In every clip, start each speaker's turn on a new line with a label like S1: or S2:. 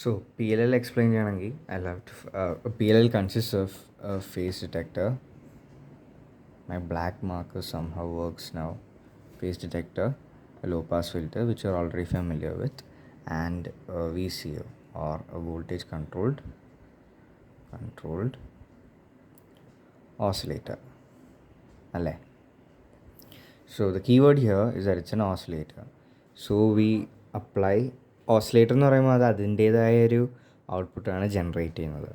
S1: So PLL explain cheyanengil I'll have to PLL consists of a phase detector. My black marker somehow works now. Phase detector, a low pass filter which you're already familiar with, and a VCO or a voltage controlled oscillator. Alle. So the keyword here is that it's an oscillator. So we apply oscillator എന്ന് പറയുമ്പോൾ അത് അതിൻ്റേതായ ഒരു ഔട്ട്പുട്ടാണ് generate ചെയ്യുന്നത്.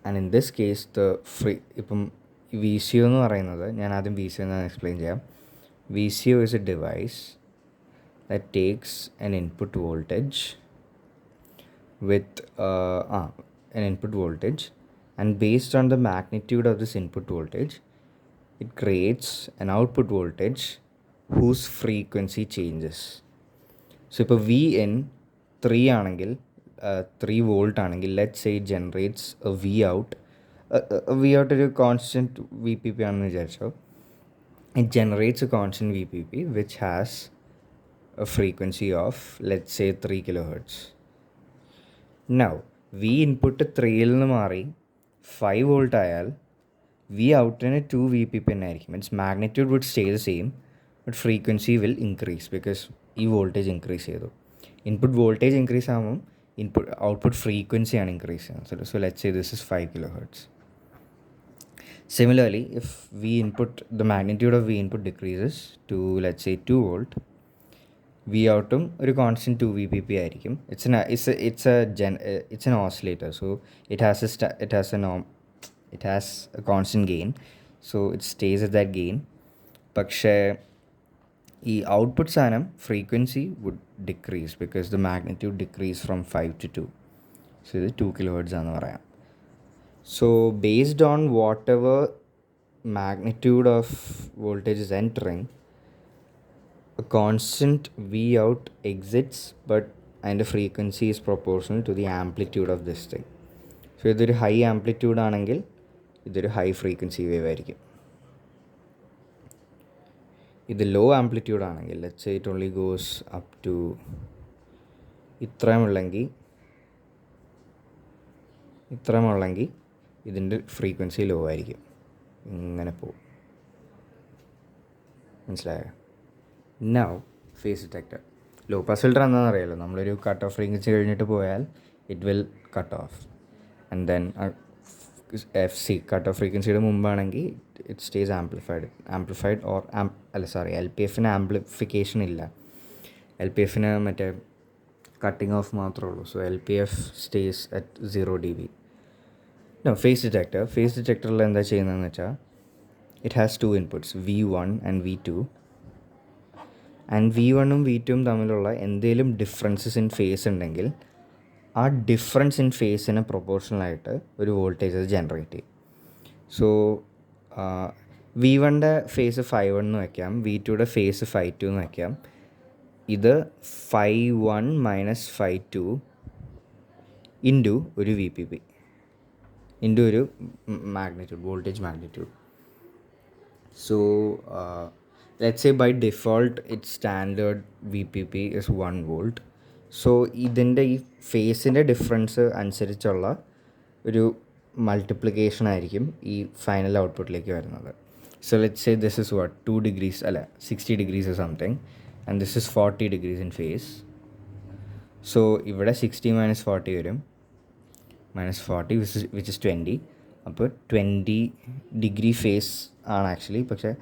S1: And in this case the ഇപ്പം V C O എന്ന് പറയുന്നത് ഞാൻ ആദ്യം വി സി ഒ എന്ന് എക്സ്പ്ലെയിൻ ചെയ്യാം. V C O is a device that takes an input voltage with an input voltage, and based on the magnitude of this input voltage it creates an output voltage whose frequency changes. So ഇപ്പോൾ V in 3 ആണെങ്കിൽ 3 volt ആണെങ്കിൽ let say it generates a V out. V out ഒരു constant V P P ആണെന്ന് വിചാരിച്ചോ. It generates a constant V P P which has a frequency of let say 3 kHz. Now V input 3യിൽ നിന്ന് മാറി 5 volt ആയാൽ V ഔട്ടിന് 2 V P P തന്നെ ആയിരിക്കും. Means magnitude would stay the same but frequency will increase because ഈ voltage increase ചെയ്തു. Input voltage increase ആകുമ്പം ഔട്ട്പുട്ട് ഫ്രീക്വൻസിയാണ് ഇൻക്രീസ് ചെയ്യുന്നത്. So let's say this is 5 kHz. Similarly, if V input, the magnitude of V input decreases to let's say 2 volt, V outum ഒരു constant 2 VPP ആയിരിക്കും. It's an oscillator, so it has a constant gain, so it stays at that gain. പക്ഷേ ഈ ഔട്ട്പുട്ട് സാധനം frequency would decrease because the magnitude decrease from 5 to 2. So ഇത് 2 kHz ആണെന്ന് പറയാം. So based on whatever magnitude of voltage is entering, a constant V out exits, and the frequency is proportional to the amplitude of this thing. So ഇതൊരു high amplitude ആണെങ്കിൽ ഇതൊരു high frequency wave ആയിരിക്കും. ഇത് low amplitude ആണെങ്കിൽ let's say it only goes up to ഇത്രയുമുള്ളെങ്കിൽ ഇതിൻ്റെ frequency low ആയിരിക്കും. ഇങ്ങനെ പോവും. മനസ്സിലായോ? Now phase detector. Low pass filter എന്താണെന്ന് അറിയാമല്ലോ. നമ്മളൊരു കട്ട് ഓഫ് ഫ്രീക്വൻസി കഴിഞ്ഞിട്ട് പോയാൽ it will cut off. And then F C cut off ഫ്രീക്വൻസിയുടെ മുമ്പാണെങ്കിൽ it stays amplified or L P എഫിന് ആംപ്ലിഫിക്കേഷൻ ഇല്ല. എൽ പി എഫിന് മറ്റേ കട്ടിങ് ഓഫ് മാത്രമേ ഉള്ളൂ. So L P F stays at 0 dB. Phase ഡിറ്റക്ടറിൽ എന്താ ചെയ്യുന്നതെന്ന് വെച്ചാൽ it has 2 inputs, V1 and V2. And V1ഉം V2ഉം തമ്മിലുള്ള എന്തെങ്കിലും ഡിഫറൻസസ് ഇൻ ഫേസ് ഉണ്ടെങ്കിൽ ആ ഡിഫറൻസ് ഇൻ ഫേസിന് പ്രൊപ്പോർഷണലായിട്ട് ഒരു വോൾട്ടേജ് അത് ജനറേറ്റ് ചെയ്യും. സോ V1ൻ്റെ ഫേസ് 5 എന്ന് വയ്ക്കാം, V2യുടെ ഫേസ് 5.2 എന്ന് വയ്ക്കാം. ഇത് 5.1 മൈനസ് 5.2 ഇൻറ്റു ഒരു വി പി പി ഇൻറ്റു ഒരു magnitude, voltage magnitude. So let's say by default it standard V P P is 1 volt. So ഇതിൻ്റെ ഈ ഫേസിൻ്റെ ഡിഫറൻസ് അനുസരിച്ചുള്ള ഒരു മൾട്ടിപ്ലിക്കേഷൻ ആയിരിക്കും ഈ ഫൈനൽ ഔട്ട്പുട്ടിലേക്ക് വരുന്നത്. So let's say this is 2 degrees 60 degrees or something, and this is 40 degrees in phase. So ഇവിടെ 60 minus 40 വരും, -40 which is 20. അപ്പോൾ 20 ഡിഗ്രി ഫേസ് ആണ് ആക്ച്വലി, പക്ഷേ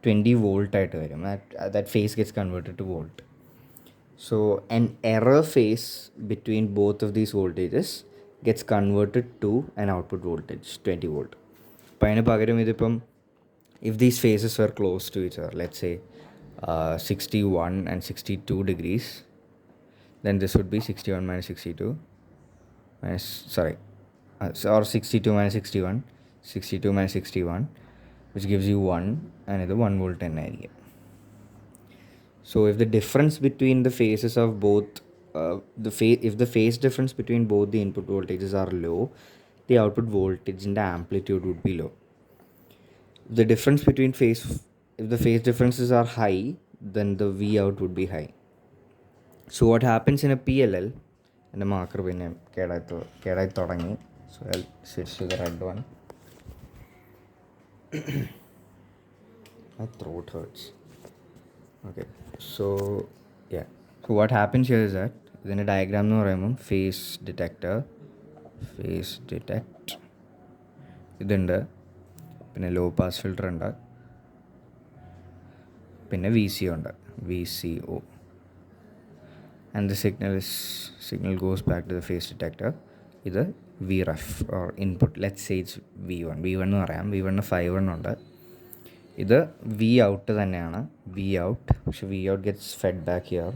S1: 20 volt ആയിട്ട് വരും. that phase gets converted to volt. So an error phase between both of these voltages gets converted to an output voltage 20 volt. അപ്പോൾ അതിന് പകരം ഇതിപ്പം if these phases were close to each other, let's say 61 and 62 degrees, then this would be 61 minus 62 or 62 minus 61, 62 minus 61, which gives you 1, and ഇത് 1 volt തന്നെ ആയിരിക്കും. So if the difference between the phases of both if the phase difference between both the input voltages are low, the output voltage and the amplitude would be low. If the phase differences are high, then the V out would be high. So what happens in a PLL എൻ്റെ marker പിന്നെ കേടായി തുടങ്ങി. So I switch to the red one. My throat hurts. Okay, so yeah. So what happens here is that ഇതിൻ്റെ diagram എന്ന് പറയുമ്പം face detect ഇതുണ്ട്, പിന്നെ law pass filter ഉണ്ട്, പിന്നെ VCO ഉണ്ട്, VCO. And the signal goes back to the phase detector. ഇത് VREF or input. Let's say it's V1 എന്ന് പറയാം. V1 5 ഉണ്ട്. ഇത് V out തന്നെയാണ്, V out. പക്ഷെ V out gets fed back here.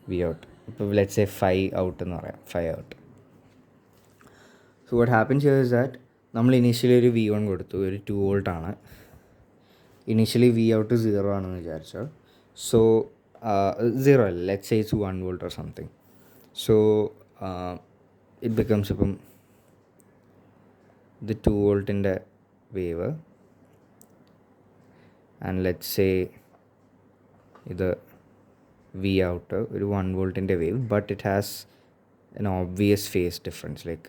S1: V out. ഇപ്പോൾ let's say 5 out എന്ന് പറയാം, 5 out. So what happens here is that നമ്മൾ ഇനീഷ്യലി ഒരു V1 കൊടുത്തു, ഒരു 2 volt ആണ്. ഇനീഷ്യലി V out 0 ആണെന്ന് വിചാരിച്ചോ. സോ 0 അല്ല, let's say it's 1 volt or something. So it becomes ഇപ്പം the 2 voltൻ്റെ വേവ്, ആൻഡ് ലെറ്റ്സ് സേ ഇത് V out ഒരു 1 voltൻ്റെ wave, but it has an obvious phase difference. Like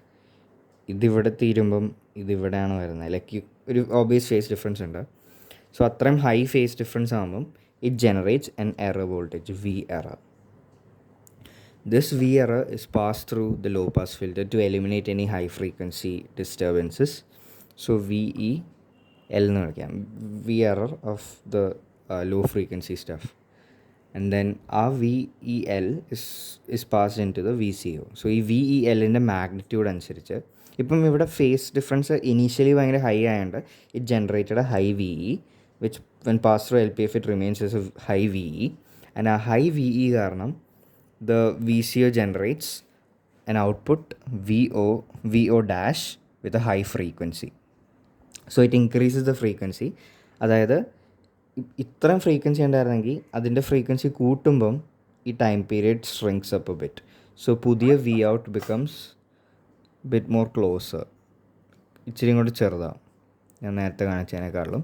S1: ഇതിവിടെ തീരുമ്പം ഇതിവിടെയാണ് വരുന്നത്, ലൈക്ക് ഒരു obvious phase difference ഉണ്ട്. സോ അത്രയും ഹൈ ഫേസ് ഡിഫറൻസ് ആകുമ്പം it generates an error voltage, V error. This V error is passed through the low pass filter to eliminate any high frequency disturbances. So VEL nu vilikam, V error of the low frequency stuff. And then our VEL is passed into the VCO. So ഈ VEL ൻ്റെ magnitude അനുസരിച്ച് ഇപ്പം ഇവിടെ phase difference initially ഭയങ്കര high ആയതുകൊണ്ട് it generated high VE, which when passed through LPF it remains as a high VE, and a high VE കാരണം the VCO generates an output VO dash with a high frequency. So it increases the frequency. അതായത് ഇത്രയും frequency ഉണ്ടായിരുന്നെങ്കിൽ അതിൻ്റെ frequency കൂട്ടുമ്പം ഈ time period shrinks up a bit. So പുതിയ V out becomes bit more closer, ഇച്ചിരി കൂടി ചെറുതാവും ഞാൻ നേരത്തെ കാണിച്ചതിനേക്കാളും.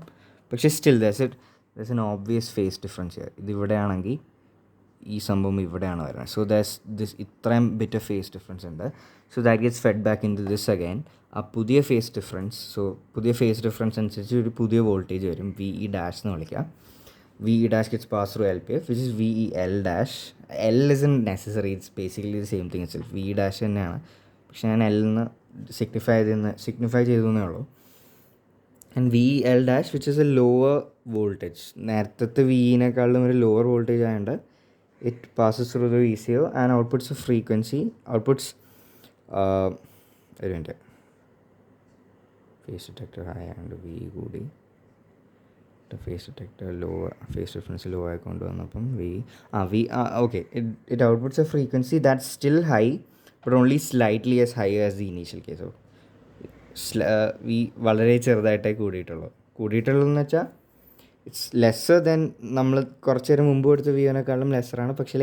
S1: പക്ഷേ still there's an obvious phase difference here. ഇത് ഇവിടെയാണെങ്കിൽ ഈ സംഭവം ഇവിടെയാണ് വരുന്നത്. സോ this ഇത്രയും ബിറ്റ് ഫേസ് ഡിഫറൻസ് ഉണ്ട്. So that gets fed back into this again. ആ പുതിയ ഫേസ് ഡിഫറൻസ്, സോ പുതിയ ഫേസ് ഡിഫറൻസ് അനുസരിച്ച് ഒരു പുതിയ വോൾട്ടേജ് വരും, VE dash എന്ന് വിളിക്കാം. VE dash gets passed through LPF, which is VEL dash. L isn't necessary, it's basically the same thing itself. VE dash തന്നെയാണ്, പക്ഷെ ഞാൻ L എന്ന് സിഗ്നിഫൈ ചെയ്തു എന്നേ ഉള്ളൂ. And VEL dash, which is a lower voltage. നേരത്തെ VEനേക്കാളും ഒരു lower voltage ആയതുകൊണ്ട് it passes through the VCO and outputs a frequency, ഒരു മിനിറ്റ്, ഫേസ് ഡിറ്റക്ടർ ഹൈ ആയതുകൊണ്ട് V കൂടി, phase detector low, phase difference low ആയി കൊണ്ടുവന്നപ്പം okay, it outputs a frequency that's still high but only slightly as high as the initial case. So V വളരെ ചെറുതായിട്ടേ കൂടിയിട്ടുള്ളതെന്ന് വെച്ചാൽ it's lesser then നമ്മൾ കുറച്ച് നേരം മുമ്പ് കൊടുത്ത വിയോനേക്കാളും ലെസ്സറാണ്. പക്ഷേ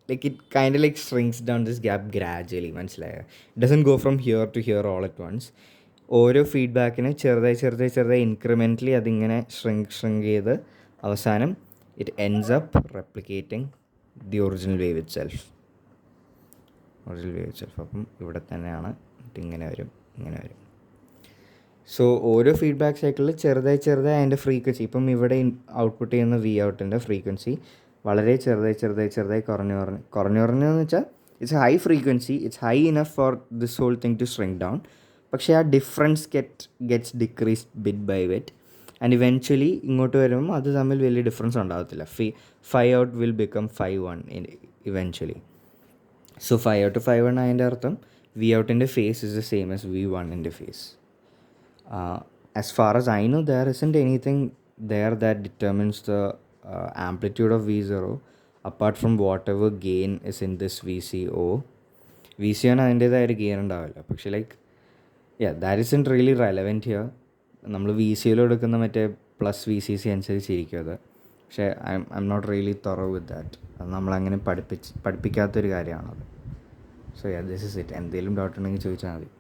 S1: it kind like shrinks down this gap gradually, മനസ്സിലായോ? It doesn't go from here to here all at once. ഓരോ ഫീഡ്ബാക്കിന് ചെറുതായി ഇൻക്രിമെൻ്റലി അതിങ്ങനെ ഷ്രിങ്ക് ചെയ്ത് അവസാനം it ends up replicating the original wave itself. അപ്പം ഇവിടെ തന്നെയാണ് ഇങ്ങനെ വരും. സോ ഓരോ ഫീഡ്ബാക്ക് സൈക്കിളിൽ ചെറുതായി അതിൻ്റെ ഫ്രീക്വൻസി, ഇപ്പം ഇവിടെ ഔട്ട്പുട്ട് ചെയ്യുന്ന V ഔട്ടിൻ്റെ ഫ്രീക്വൻസി വളരെ ചെറുതായി കുറഞ്ഞു എന്ന് വെച്ചാൽ it's high frequency, it's high enough for this whole thing to shrink down. പക്ഷേ ആ difference gets decreased bit by bit, and eventually ഇങ്ങോട്ട് വരുമ്പോൾ അത് തമ്മിൽ വലിയ ഡിഫറൻസ് ഉണ്ടാകത്തില്ല. 5 out will become 5-1 eventually. So 5 out to 5-1 അതിൻ്റെ അർത്ഥം V ഔട്ടിൻ്റെ phase is the same as V1ൻ്റെ phase. As far as I know, there isn't anything there that determines the amplitude of V0 apart from whatever gain is in this VCO. VCOന് അതിൻ്റേതായ ഒരു gain ഉണ്ടാവില്ല. പക്ഷേ that isn't really relevant here. നമ്മൾ VCOയിൽ എടുക്കുന്ന മറ്റേ plus VCC അനുസരിച്ചിരിക്കും അത്. പക്ഷേ I'm not really thorough with that. അത് നമ്മളങ്ങനെ പഠിപ്പിക്കാത്തൊരു കാര്യമാണത്. So this is it. എന്തെങ്കിലും ഡൗട്ട് ഉണ്ടെങ്കിൽ ചോദിച്ചാൽ മതി.